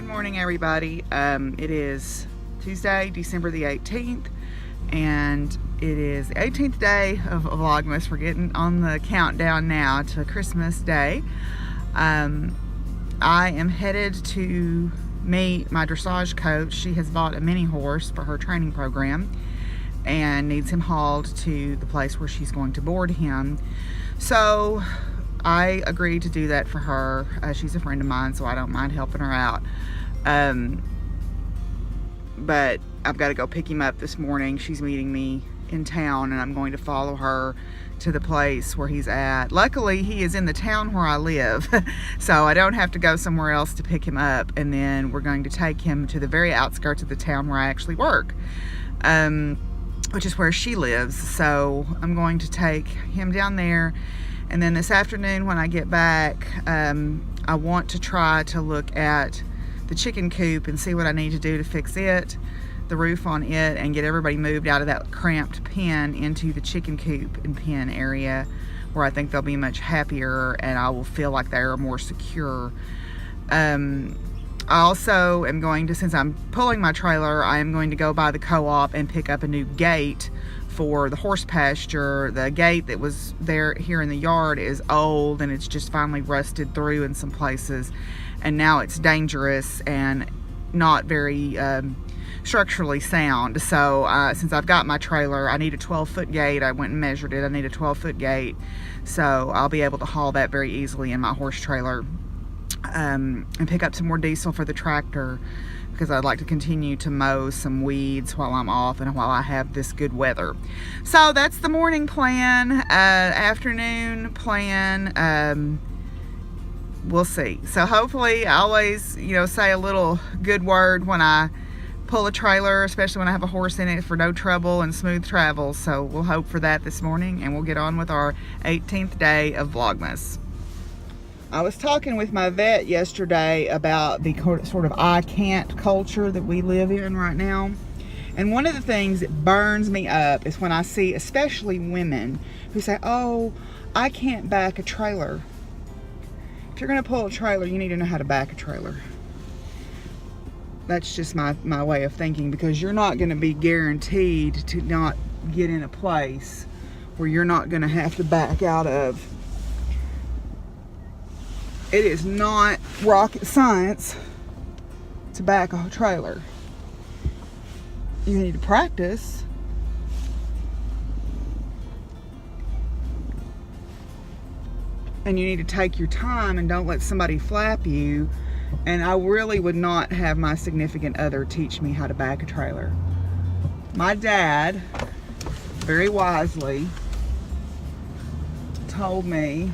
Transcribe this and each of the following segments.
morning, everybody. It is Tuesday, December the 18th, and it is the 18th day of Vlogmas. We're getting on the countdown now to Christmas Day. I am headed to meet my dressage coach. She has bought a mini horse for her training program and needs him hauled to the place where she's going to board him. So I agreed to do that for her. She's a friend of mine, so I don't mind helping her out. But I've got to go pick him up this morning. She's meeting me in town, and I'm going to follow her to the place where he's at. Luckily, he is in the town where I live, so I don't have to go somewhere else to pick him up. And then we're going to take him to the very outskirts of the town where I actually work, which is where she lives. So I'm going to take him down there. And then this afternoon when I get back, I want to try to look at the chicken coop and see what I need to do to fix it, the roof on it, and get everybody moved out of that cramped pen into the chicken coop and pen area where I think they'll be much happier and I will feel like they're more secure. I also am going to, since I'm pulling my trailer, I am going to go by the co-op and pick up a new gate for the horse pasture. The gate that was there here in the yard is old and it's just finally rusted through in some places, and now it's dangerous and not very structurally sound. So since I've got my trailer, I need a 12-foot gate. I went and measured it. I need a 12-foot gate, so I'll be able to haul that very easily in my horse trailer, and pick up some more diesel for the tractor, because I'd like to continue to mow some weeds while I'm off and while I have this good weather. So that's the morning plan. Afternoon plan, we'll see. So hopefully, I always, say a little good word when I pull a trailer, especially when I have a horse in it, for no trouble and smooth travel. So we'll hope for that this morning, and we'll get on with our 18th day of Vlogmas. I was talking with my vet yesterday about the sort of I can't culture that we live in right now. And one of the things that burns me up is when I see especially women who say, oh, I can't back a trailer. If you're going to pull a trailer, you need to know how to back a trailer. That's just my way of thinking, because you're not going to be guaranteed to not get in a place where you're not going to have to back out of. It is not rocket science to back a trailer. You need to practice. And you need to take your time and don't let somebody flap you. And I really would not have my significant other teach me how to back a trailer. My dad, very wisely, told me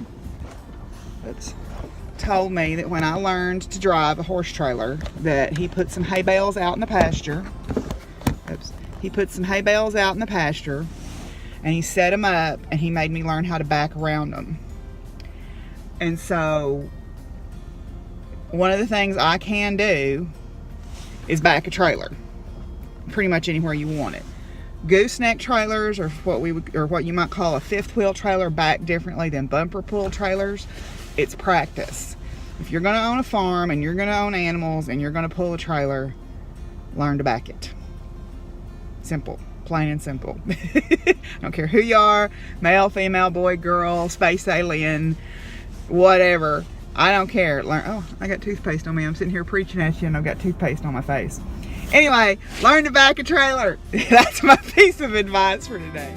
that when I learned to drive a horse trailer, that he put some hay bales out in the pasture. He put some hay bales out in the pasture, and he set them up, and he made me learn how to back around them. And so one of the things I can do is back a trailer pretty much anywhere you want it. Gooseneck trailers, or what you might call a fifth wheel trailer, back differently than bumper pull trailers. It's practice. If you're going to own a farm and you're going to own animals and you're going to pull a trailer, learn to back it. Simple. Plain and simple. I don't care who you are, male, female, boy, girl, space alien, whatever. I don't care. Oh, I got toothpaste on me. I'm sitting here preaching at you and I've got toothpaste on my face. Anyway, learn to back a trailer. That's my piece of advice for today.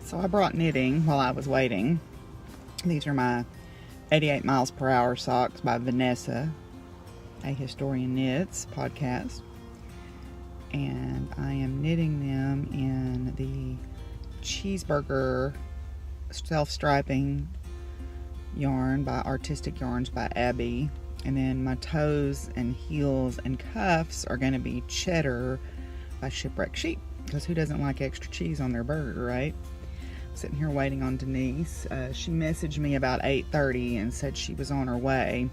So I brought knitting while I was waiting. These are my 88 miles per hour socks by Vanessa, A Historian Knits podcast. And I am knitting them in the cheeseburger self-striping yarn by Artistic Yarns by Abby. And then my toes and heels and cuffs are going to be cheddar by Shipwreck Sheep, because who doesn't like extra cheese on their burger, right? Sitting here waiting on Denise. She messaged me about 8:30 and said she was on her way.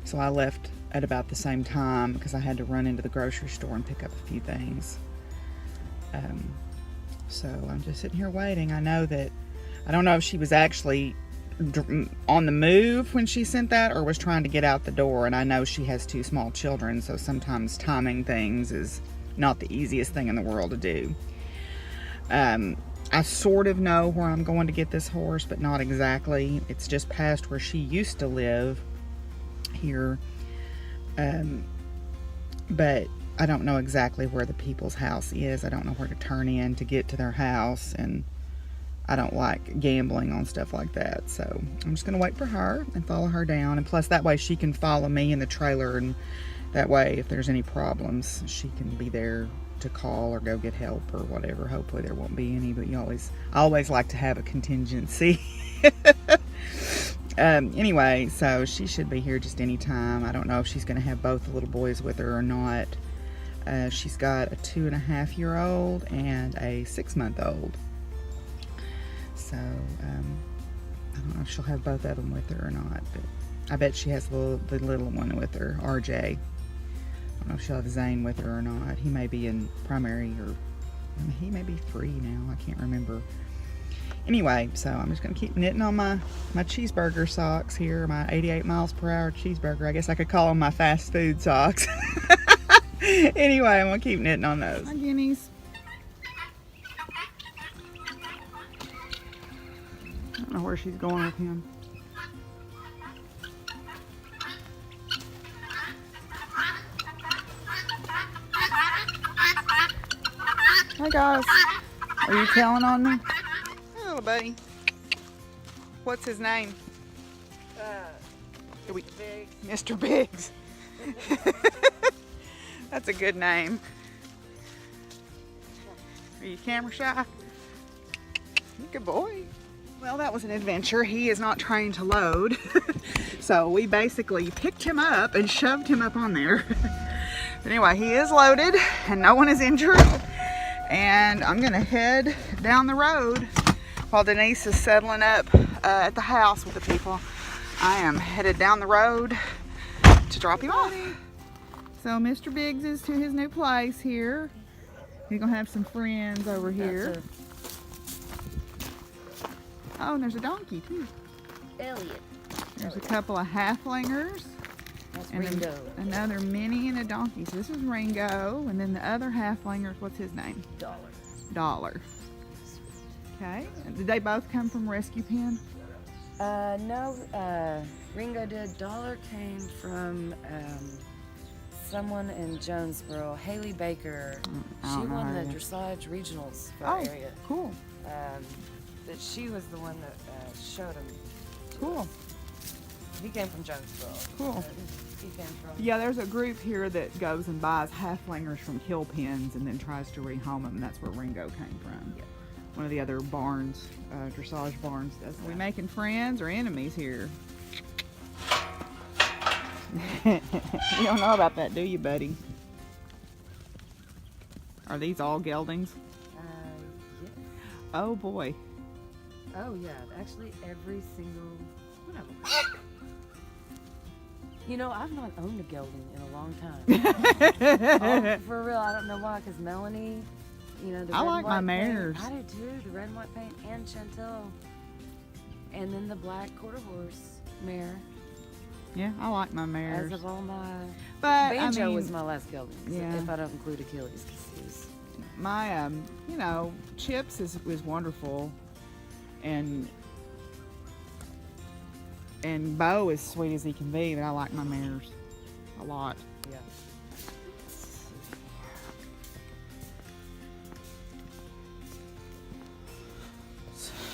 So I left at about the same time because I had to run into the grocery store and pick up a few things. So I'm just sitting here waiting. I don't know if she was actually on the move when she sent that or was trying to get out the door. And I know she has 2 small children, so sometimes timing things is not the easiest thing in the world to do. I sort of know where I'm going to get this horse, but not exactly. It's just past where she used to live here. But I don't know exactly where the people's house is. I don't know where to turn in to get to their house, and I don't like gambling on stuff like that. So I'm just gonna wait for her and follow her down. And plus that way she can follow me in the trailer, and that way if there's any problems, she can be there to call or go get help or whatever. Hopefully there won't be any, but I always like to have a contingency. Anyway, so she should be here just any time. I don't know if she's gonna have both the little boys with her or not. She's got a 2.5-year-old and a 6-month-old. So, I don't know if she'll have both of them with her or not, but I bet she has the little one with her, RJ. I don't know if she'll have Zane with her or not. He may be in primary, or he may be 3 now. I can't remember. Anyway, so I'm just going to keep knitting on my cheeseburger socks here, my 88 miles per hour cheeseburger. I guess I could call them my fast food socks. Anyway, I'm going to keep knitting on those. Hi, guineas. I don't know where she's going with him. Hi, guys. Are you telling on me? Hey, little buddy. What's his name? Mr. Biggs. That's a good name. Are you camera shy? Good boy. Well, that was an adventure. He is not trained to load. So we basically picked him up and shoved him up on there. But anyway, he is loaded and no one is injured. And I'm gonna head down the road while Denise is settling up at the house with the people. I am headed down the road to drop him off. So Mr. Biggs is to his new place here. He's gonna have some friends over here. Oh, and there's a donkey too. Elliot. There's a couple of halflingers. That's and Ringo. Another Minnie and a donkey. So this is Ringo, and then the other halflingers, what's his name? Dollar. Okay. Did they both come from Rescue Pen? No, Ringo did. Dollar came from someone in Jonesboro, Haley Baker. She won the dressage regionals for our area. Cool. But she was the one that showed him. Cool. He came from Jonesboro. Cool. He came from. Yeah, there's a group here that goes and buys halflingers from kill pens and then tries to rehome them. And that's where Ringo came from. Yeah. One of the other barns, dressage barns. Are we making friends or enemies here? You don't know about that, do you, buddy? Are these all geldings? Yeah. Oh boy. Oh yeah, actually every single one of them. You know, I've not owned a gelding in a long time. Oh, for real, I don't know why, because Melanie, you know, the I red like and my white mares. Paint, I do too, the red and white paint, and Chantel. And then the black quarter horse mare. Yeah, I like my mares. As of all my... But, Banjo I mean, was my last gelding, yeah. if I don't include Achilles. 'Cause he was, my, you know, Chips is wonderful. And Bo is sweet as he can be, but I like my mares a lot. yeah.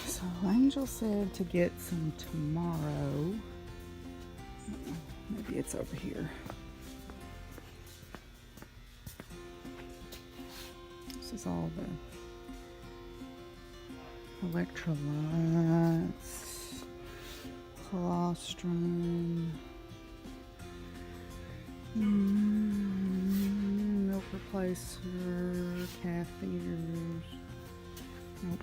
So Angel said to get some tomorrow. Maybe it's over here. This is all the electrolytes, colostrum, milk replacer, calf feeders. Nope.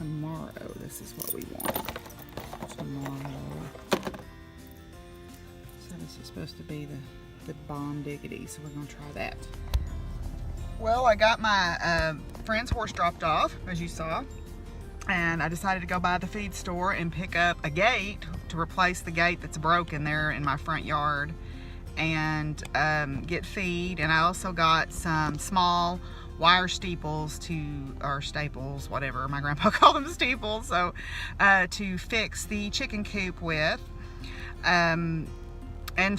tomorrow. This is what we want tomorrow. So this is supposed to be the bomb diggity, so we're gonna try that. Well, I got my friend's horse dropped off, as you saw, and I decided to go by the feed store and pick up a gate to replace the gate that's broken there in my front yard, and get feed. And I also got some small wire steeples or staples, whatever, my grandpa called them steeples, so to fix the chicken coop with, and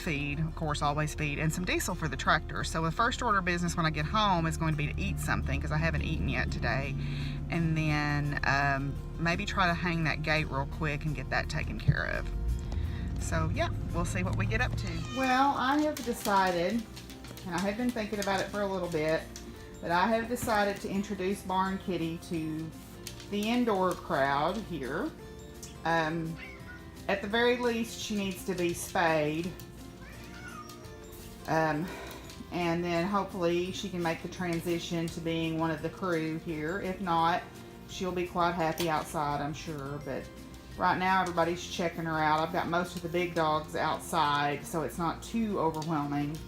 feed, of course, always feed, and some diesel for the tractor. So the first order of business when I get home is going to be to eat something, because I haven't eaten yet today, and then maybe try to hang that gate real quick and get that taken care of. So yeah, we'll see what we get up to. Well, I have decided, and I have been thinking about it for a little bit, but I have decided to introduce Barn Kitty to the indoor crowd here. At the very least, she needs to be spayed. And then hopefully she can make the transition to being one of the crew here. If not, she'll be quite happy outside, I'm sure. But right now, everybody's checking her out. I've got most of the big dogs outside, so it's not too overwhelming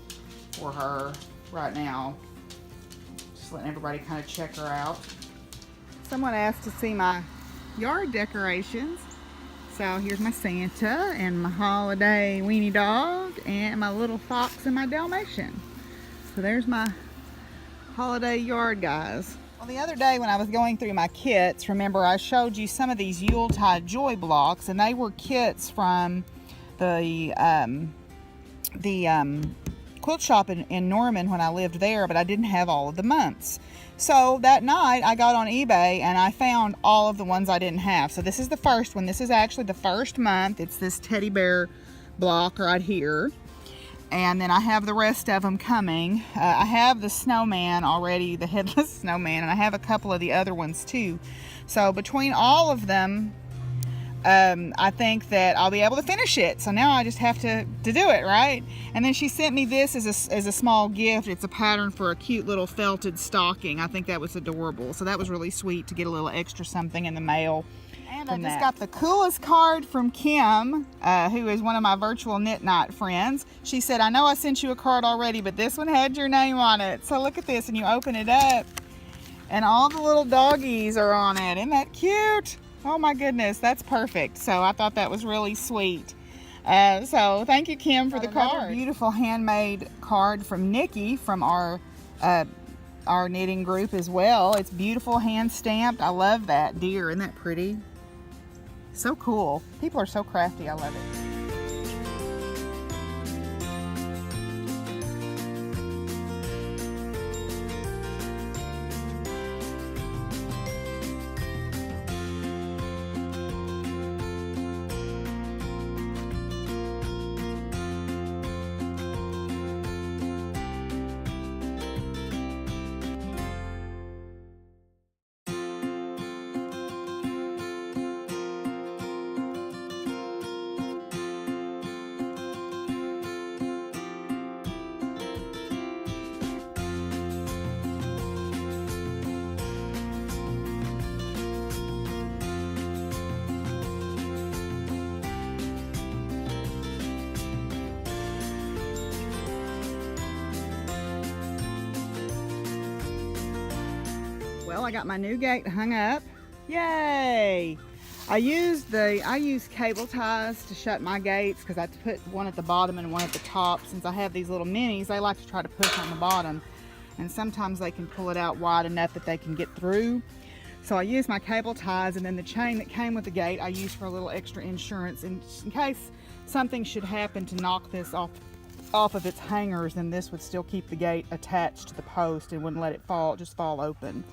for her right now. Just letting everybody kind of check her out. Someone asked to see my yard decorations. So here's my Santa and my holiday weenie dog and my little fox and my Dalmatian. So there's my holiday yard, guys. Well, the other day when I was going through my kits, remember I showed you some of these Yuletide Joy blocks, and they were kits from the quilt shop in Norman when I lived there, but I didn't have all of the months. So that night I got on eBay and I found all of the ones I didn't have. So this is the first one. This is actually the first month. It's this teddy bear block right here. And then I have the rest of them coming. I have the snowman already, the headless snowman, and I have a couple of the other ones too. So between all of them, I think that I'll be able to finish it. So now I just have to do it, right? And then she sent me this as a small gift. It's a pattern for a cute little felted stocking. I think that was adorable. So that was really sweet to get a little extra something in the mail. And I just got the coolest card from Kim, who is one of my virtual knit night friends. She said, I know I sent you a card already, but this one had your name on it. So look at this, and you open it up, and all the little doggies are on it. Isn't that cute? Oh my goodness, that's perfect. So I thought that was really sweet. So thank you, Kim, for the card. Another beautiful handmade card from Nikki from our knitting group as well. It's beautiful, hand stamped. I love that deer. Isn't that pretty? So cool. People are so crafty. I love it. Well, I got my new gate hung up. Yay! I use cable ties to shut my gates because I put one at the bottom and one at the top. Since I have these little minis, they like to try to push on the bottom, and sometimes they can pull it out wide enough that they can get through. So I use my cable ties, and then the chain that came with the gate I use for a little extra insurance in case something should happen to knock this off of its hangers. Then this would still keep the gate attached to the post and wouldn't let it just fall open.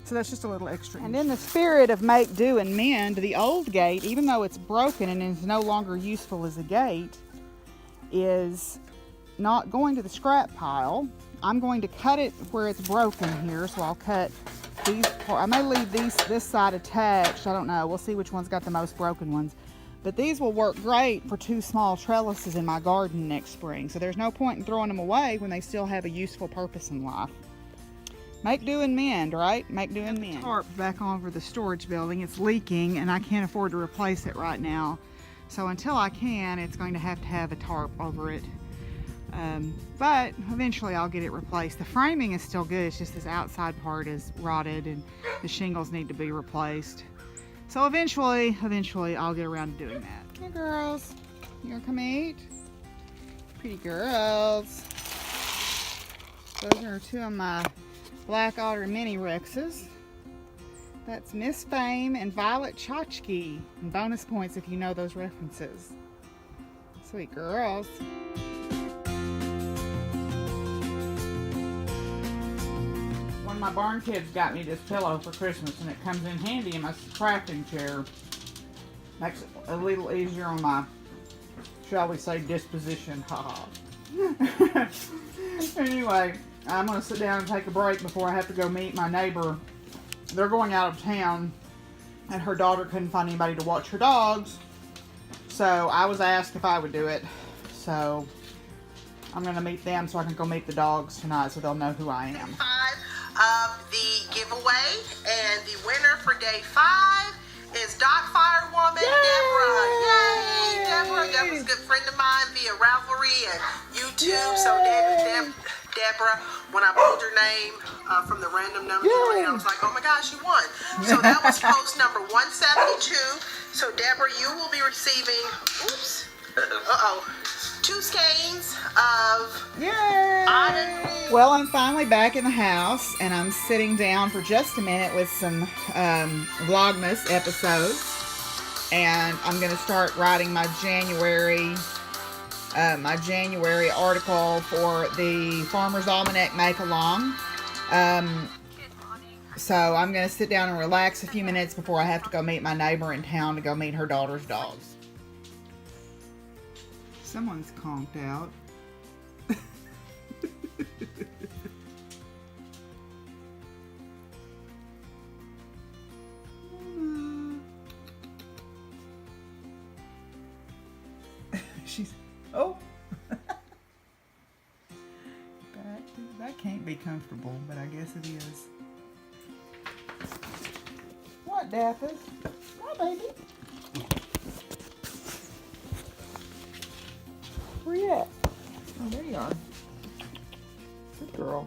So that's just a little extra. And in the spirit of make, do, and mend, the old gate, even though it's broken and is no longer useful as a gate, is not going to the scrap pile. I'm going to cut it where it's broken here. So I'll cut these. I may leave this side attached. I don't know. We'll see which one's got the most broken ones. But these will work great for 2 small trellises in my garden next spring. So there's no point in throwing them away when they still have a useful purpose in life. Make do and mend, right? Make do and mend. Tarp back over the storage building. It's leaking and I can't afford to replace it right now. So until I can, it's going to have a tarp over it. But eventually I'll get it replaced. The framing is still good. It's just this outside part is rotted and the shingles need to be replaced. So eventually I'll get around to doing that. Hey girls, you gonna come eat? Pretty girls. Those are two of my Black Otter Mini Rexes. That's Miss Fame and Violet Chachki. And bonus points if you know those references. Sweet girls. One of my barn kids got me this pillow for Christmas and it comes in handy in my crafting chair. Makes it a little easier on my, shall we say, disposition. Ha. Anyway, I'm going to sit down and take a break before I have to go meet my neighbor. They're going out of town and her daughter couldn't find anybody to watch her dogs. So I was asked if I would do it. So I'm going to meet them so I can go meet the dogs tonight so they'll know who I am. Of the giveaway, and the winner for day 5 is Dot Firewoman Deborah. Yay, Deborah! Deborah's a good friend of mine via Ravelry and YouTube. Yay. So Deborah, when I pulled your name from the random number generator, I was like, oh my gosh, you won. So that was post number 172. So Deborah, you will be receiving, 2 skeins of Yay! Well, I'm finally back in the house and I'm sitting down for just a minute with some Vlogmas episodes, and I'm going to start writing my January article for the Farmer's Almanac Make-Along. So I'm going to sit down and relax a few minutes before I have to go meet my neighbor in town to go meet her daughter's dogs. Someone's conked out. She's, oh. That can't be comfortable, but I guess it is. What, Daffus? Hi, baby. Where you at? Oh, there you are. Good girl.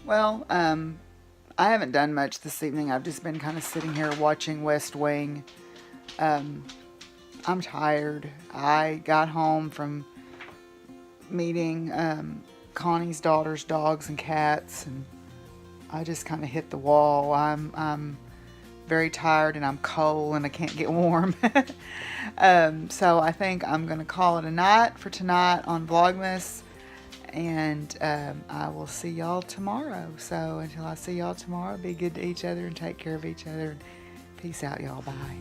Well, I haven't done much this evening. I've just been kind of sitting here watching West Wing. I'm tired. I got home from meeting Connie's daughter's dogs and cats, and I just kind of hit the wall. I'm very tired and I'm cold and I can't get warm. So I think I'm going to call it a night for tonight on Vlogmas. And I will see y'all tomorrow. So until I see y'all tomorrow, be good to each other and take care of each other. Peace out, y'all. Bye.